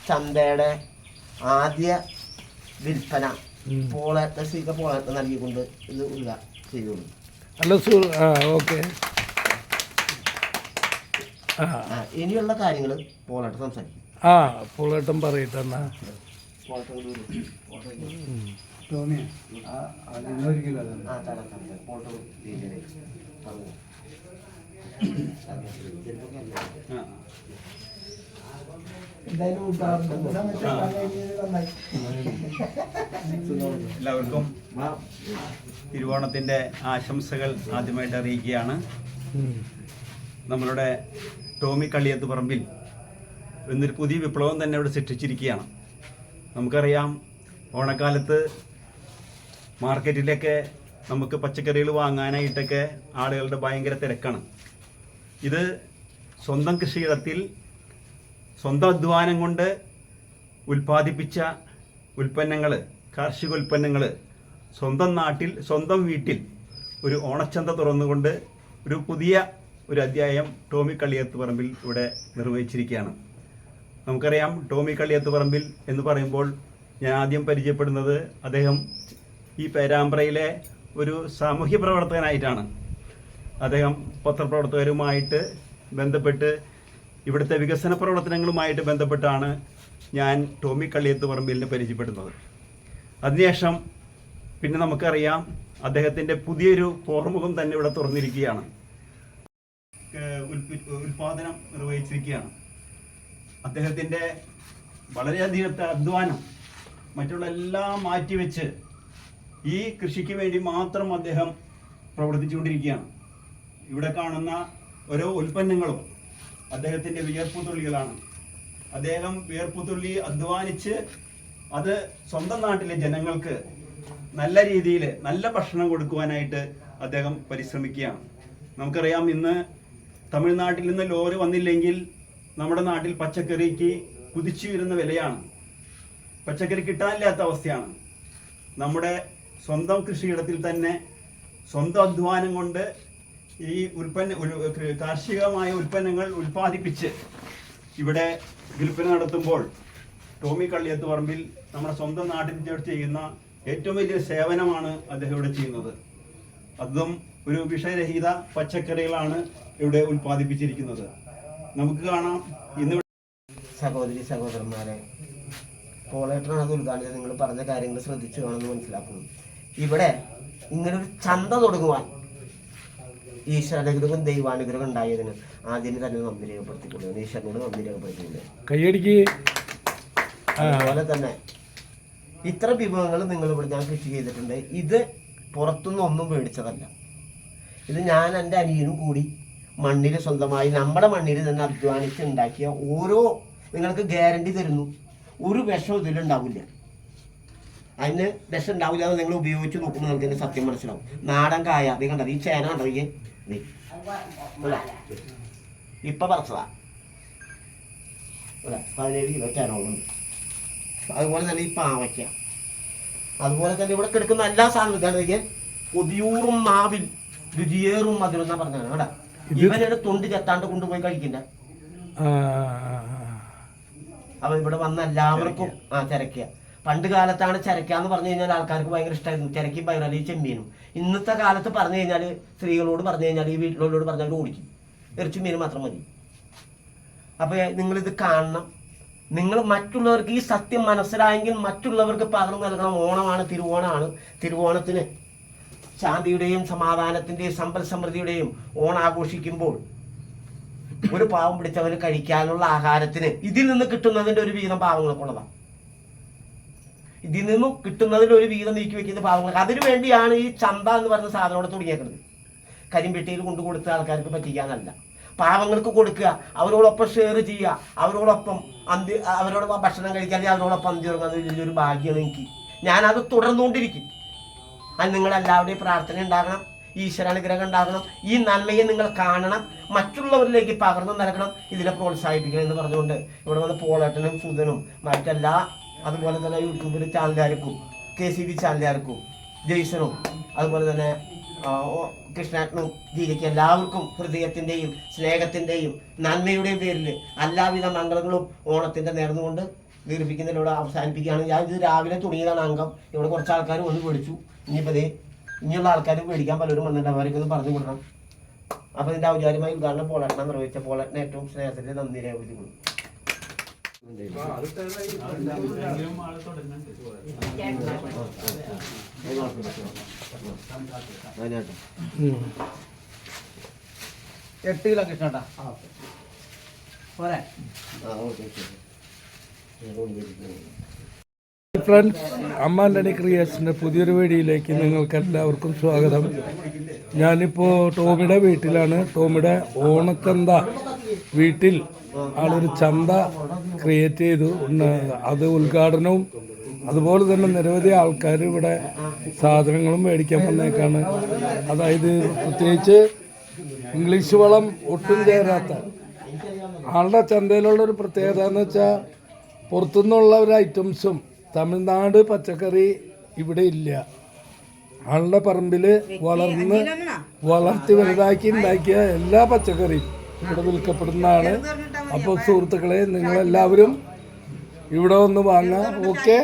ചന്തയുടെ ആദ്യ വിൽപ്പന പോളേട്ട നൽകിക്കൊണ്ട് ഇത് ചെയ്യുള്ളൂ. ഓക്കെ. ഇനിയുള്ള കാര്യങ്ങൾ പോളേട്ടൻ സംസാരിക്കും. പോളേട്ടൻ പറയട്ടെ. എല്ലാവർക്കും തിരുവോണത്തിൻ്റെ ആശംസകൾ ആദ്യമായിട്ട് അറിയിക്കുകയാണ്. നമ്മളുടെ ടോമി കളിയത്ത് പറമ്പിൽ എന്നൊരു പുതിയ വിപ്ലവം തന്നെ ഇവിടെ സൃഷ്ടിച്ചിരിക്കുകയാണ്. നമുക്കറിയാം, ഓണക്കാലത്ത് മാർക്കറ്റിലൊക്കെ നമുക്ക് പച്ചക്കറികൾ വാങ്ങാനായിട്ടൊക്കെ ആളുകളുടെ ഭയങ്കര തിരക്കാണ്. ഇത് സ്വന്തം കൃഷിയിടത്തിൽ സ്വന്തം അധ്വാനം കൊണ്ട് ഉൽപ്പാദിപ്പിച്ച ഉൽപ്പന്നങ്ങൾ, കാർഷിക ഉൽപ്പന്നങ്ങൾ സ്വന്തം നാട്ടിൽ സ്വന്തം വീട്ടിൽ ഒരു ഓണച്ചന്ത തുറന്നുകൊണ്ട് ഒരു അധ്യായം ടോമി കളിയത്ത് പറമ്പിൽ ഇവിടെ നിർവഹിച്ചിരിക്കുകയാണ്. നമുക്കറിയാം, ടോമി കളിയത്ത് പറമ്പിൽ എന്ന് പറയുമ്പോൾ ഞാൻ ആദ്യം പരിചയപ്പെടുന്നത് അദ്ദേഹം ഈ പേരാമ്പ്രയിലെ ഒരു സാമൂഹ്യ പ്രവർത്തകനായിട്ടാണ്. അദ്ദേഹം പത്രപ്രവർത്തകരുമായിട്ട് ബന്ധപ്പെട്ട് ഇവിടുത്തെ വികസന പ്രവർത്തനങ്ങളുമായിട്ട് ബന്ധപ്പെട്ടാണ് ഞാൻ ടോമി കളിയത്ത് പറമ്പിലിനെ പരിചയപ്പെടുന്നത്. അതിനുശേഷം പിന്നെ നമുക്കറിയാം, അദ്ദേഹത്തിൻ്റെ പുതിയൊരു പോർമുഖം തന്നെ ഇവിടെ തുറന്നിരിക്കുകയാണ്, ഉൽപാദനം നിർവഹിച്ചിരിക്കുകയാണ്. അദ്ദേഹത്തിൻ്റെ വളരെയധികത്തെ അധ്വാനം മറ്റുള്ള എല്ലാം മാറ്റിവെച്ച് ഈ കൃഷിക്ക് വേണ്ടി മാത്രം അദ്ദേഹം പ്രവർത്തിച്ചുകൊണ്ടിരിക്കുകയാണ്. ഇവിടെ കാണുന്ന ഓരോ ഉൽപ്പന്നങ്ങളും അദ്ദേഹത്തിൻ്റെ വിയർപ്പുതുള്ളികളാണ്. അദ്ദേഹം വിയർപ്പുതുള്ളി അധ്വാനിച്ച് അത് സ്വന്തം നാട്ടിലെ ജനങ്ങൾക്ക് നല്ല രീതിയിൽ നല്ല ഭക്ഷണം കൊടുക്കുവാനായിട്ട് അദ്ദേഹം പരിശ്രമിക്കുകയാണ്. നമുക്കറിയാം, ഇന്ന് തമിഴ്നാട്ടിൽ നിന്ന് ലോറി വന്നില്ലെങ്കിൽ നമ്മുടെ നാട്ടിൽ പച്ചക്കറിക്ക് കുതിച്ചു വരുന്ന വിലയാണ്. പച്ചക്കറി കിട്ടാനില്ലാത്ത അവസ്ഥയാണ്. നമ്മുടെ സ്വന്തം കൃഷിയിടത്തിൽ തന്നെ സ്വന്തം അധ്വാനം കൊണ്ട് ഈ കാർഷികമായ ഉൽപ്പന്നങ്ങൾ ഉൽപ്പാദിപ്പിച്ച് ഇവിടെ വിൽപ്പന നടത്തുമ്പോൾ ടോമി കളിയത്ത് പറമ്പിൽ നമ്മുടെ സ്വന്തം നാട്ടിൽ ചെയ്യുന്ന ഏറ്റവും വലിയ സേവനമാണ് അദ്ദേഹം ഇവിടെ ചെയ്യുന്നത്. അതും ഒരു വിഷരഹിത പച്ചക്കറികളാണ് ഇവിടെ ഉൽപ്പാദിപ്പിച്ചിരിക്കുന്നത്. നമുക്ക് കാണാം, ഇന്ന് സഹോദരി സഹോദരന്മാരെ, പോളേട്ടനാണ് അത് ഉദ്ഘാടനം. നിങ്ങൾ പറഞ്ഞ കാര്യങ്ങൾ ശ്രദ്ധിച്ചു വേണമെന്ന് മനസ്സിലാക്കുന്നു. ഇവിടെ ഇങ്ങനൊരു ചന്ത തുടങ്ങുവാൻ ഈശ്വരാനുഗ്രഹം ദൈവാനുഗ്രഹം ഉണ്ടായതിന് ആദ്യം തന്നെ നന്ദി രേഖപ്പെടുത്തിക്കൊള്ളുന്നു. ഈശ്വരനോട് നന്ദി രേഖപ്പെടുത്തിക്കൊള്ളുന്നു. അതുപോലെ തന്നെ ഇത്ര വിഭവങ്ങൾ നിങ്ങളിവിടെ ഞാൻ കൃഷി ചെയ്തിട്ടുണ്ട്. ഇത് പുറത്തുനിന്ന് ഒന്നും മേടിച്ചതല്ല. ഇത് ഞാൻ എൻ്റെ അനിയനും കൂടി മണ്ണിൽ സ്വന്തമായി നമ്മുടെ മണ്ണിൽ തന്നെ അധ്വാനിച്ച് ഉണ്ടാക്കിയ ഓരോ, നിങ്ങൾക്ക് ഗ്യാരണ്ടി തരുന്നു, ഒരു വിഷം ഇതിലുണ്ടാവില്ല. അതിന് വിഷം ഉണ്ടാവില്ല എന്ന് നിങ്ങൾ ഉപയോഗിച്ച് നോക്കുമ്പോൾ നിങ്ങൾക്ക് ഇതിൻ്റെ സത്യം മനസ്സിലാവും. നാടൻ കായ അത് കണ്ടത്, ഈ ചേന കണ്ടത് ഇപ്പം പറിച്ചതാ 17 കിലോ ചേനകളുണ്ട്. അതുപോലെ തന്നെ ഈ പാവയ്ക്ക, അതുപോലെ തന്നെ ഇവിടെ കിടക്കുന്ന എല്ലാ സാധനവും കൊതിയൂറും മാവിൽ രുചിയേറും മധുരം എന്നാ പറഞ്ഞാണ് കേട്ടാ. ഇവരുടെ തൊണ്ട് ചെത്താണ്ട് കൊണ്ടുപോയി കഴിക്കണ്ട. അപ്പൊ ഇവിടെ വന്ന എല്ലാവർക്കും ചരക്കുക. പണ്ട് കാലത്താണ് ചരക്കാന്ന് പറഞ്ഞു കഴിഞ്ഞാൽ ആൾക്കാർക്ക് ഭയങ്കര ഇഷ്ടമായിരുന്നു. ചരക്കും പയറലി ചെമ്മീനും. ഇന്നത്തെ കാലത്ത് പറഞ്ഞു കഴിഞ്ഞാൽ സ്ത്രീകളോട് പറഞ്ഞു കഴിഞ്ഞാൽ ഈ വീട്ടിലുള്ളവരോട് പറഞ്ഞാൽ ഓടിക്കും. ഇറച്ചി മീനും മാത്രം മതി. അപ്പൊ നിങ്ങളിത് കാണണം. നിങ്ങൾ മറ്റുള്ളവർക്ക് ഈ സത്യം മനസ്സിലായെങ്കിൽ മറ്റുള്ളവർക്ക് പകർന്നു നൽകണം. ഓണമാണ്, തിരുവോണമാണ്. തിരുവോണത്തിന് ശാന്തിയുടെയും സമാധാനത്തിന്റെയും സമ്പൽ സമൃദ്ധിയുടെയും ഓണാഘോഷിക്കുമ്പോൾ ഒരു പാവം പിടിച്ചവന് കഴിക്കാനുള്ള ആഹാരത്തിന് ഇതിൽ നിന്ന് കിട്ടുന്നതിന്റെ ഒരു വീതം പാവങ്ങൾക്കുള്ളതാണ്. ഇതിൽ നിന്നും കിട്ടുന്നതിൽ ഒരു വീതം നീക്കി വെക്കുന്ന പാവങ്ങൾക്ക്. അതിനു വേണ്ടിയാണ് ഈ ചന്ത എന്ന് പറയുന്ന സാധനത്തോടെ തുടങ്ങിയേക്കുന്നത്. കരിമ്പെട്ടിയിൽ കൊണ്ടു കൊടുത്ത ആൾക്കാർക്ക് പറ്റിക്കാനല്ല, പാവങ്ങൾക്ക് കൊടുക്കുക, അവരോടൊപ്പം ഷെയർ ചെയ്യുക, അവരോടൊപ്പം അവരോട് ഭക്ഷണം കഴിക്കാൻ, അവരോടൊപ്പം അന്തി തുടങ്ങുന്നത് വലിയൊരു ഭാഗ്യമാണ് എനിക്ക്. ഞാനത് തുടർന്നുകൊണ്ടിരിക്കും. അത് നിങ്ങളെല്ലാവരുടെയും പ്രാർത്ഥന ഉണ്ടാകണം, ഈശ്വരാനുഗ്രഹം ഉണ്ടാകണം. ഈ നന്മയെ നിങ്ങൾ കാണണം, മറ്റുള്ളവരിലേക്ക് പകർന്നു നൽകണം, ഇതിനെ പ്രോത്സാഹിപ്പിക്കണം എന്ന് പറഞ്ഞുകൊണ്ട് ഇവിടെ വന്ന് പോളേട്ടനും സുധനും മറ്റെല്ലാ, അതുപോലെ തന്നെ യൂട്യൂബിൽ ചാനലുകാർക്കും KCB ചാനലുകാർക്കും ജെയ്സനും അതുപോലെ തന്നെ കൃഷ്ണാട്ടനും ജീവയ്ക്ക് എല്ലാവർക്കും ഹൃദയത്തിൻ്റെയും സ്നേഹത്തിൻ്റെയും നന്മയുടെയും പേരിൽ എല്ലാവിധ മംഗളങ്ങളും ഓണത്തിൻ്റെ നേർന്നുകൊണ്ട് ദീർഘിപ്പിക്കുന്നതിലൂടെ അവസാനിപ്പിക്കുകയാണ്. ഞാൻ ഇത് രാവിലെ തുടങ്ങിയതാണ് അംഗം. ഇവിടെ കുറച്ച് ആൾക്കാർ വന്ന് മേടിച്ചു. ഇനിയിപ്പോൾ ഇനിയുള്ള ആൾക്കാർ മേടിക്കാൻ പലരും വന്നിട്ട് അവരൊക്കെ ഒന്ന് പറഞ്ഞു കൊടുക്കണം. അപ്പോൾ ഇതിൻ്റെ ഔചാര്യമായ ഉദ്ഘാടനം പോളേട്ടനെ നിർവഹിച്ച പോളേട്ടനെ ഏറ്റവും സ്നേഹത്തിൻ്റെ നന്ദി രേഖപ്പെടുത്തിക്കുന്നു. എട്ട് കിലോ കിട്ടണ്ട പോരെ. ഫ്രണ്ട്സ്, അമ്മ ആൻ്റണി ക്രിയേഷൻ്റെ പുതിയൊരു വീഡിയോയിലേക്ക് നിങ്ങൾക്ക് എല്ലാവർക്കും സ്വാഗതം. ഞാനിപ്പോൾ ടോമിയുടെ വീട്ടിലാണ്. ടോമിയുടെ ഓണച്ചന്ത വീട്ടിൽ ആളൊരു ചന്ത ക്രിയേറ്റ് ചെയ്തു. അത് ഉദ്ഘാടനവും അതുപോലെ തന്നെ നിരവധി ആൾക്കാർ ഇവിടെ സാധനങ്ങളും മേടിക്കാൻ വന്നേക്കാണ്. അതായത് പ്രത്യേകിച്ച് ഇംഗ്ലീഷ് വളം ഒട്ടും ചേരാത്ത ആളുടെ ചന്തയിലുള്ളൊരു പ്രത്യേകത എന്ന് വെച്ചാൽ പുറത്തുനിന്നുള്ള ഒരു ഐറ്റംസും തമിഴ്നാട് പച്ചക്കറി ഇവിടെ ഇല്ല. ആളുടെ പറമ്പിൽ വളർത്തി വലുതാക്കി ഉണ്ടാക്കിയ എല്ലാ പച്ചക്കറിയും ഇവിടെ വിൽക്കപ്പെടുന്നതാണ്. അപ്പോൾ സുഹൃത്തുക്കളെ, നിങ്ങളെല്ലാവരും ഇവിടെ ഒന്ന് വാങ്ങാം. ഓക്കെ.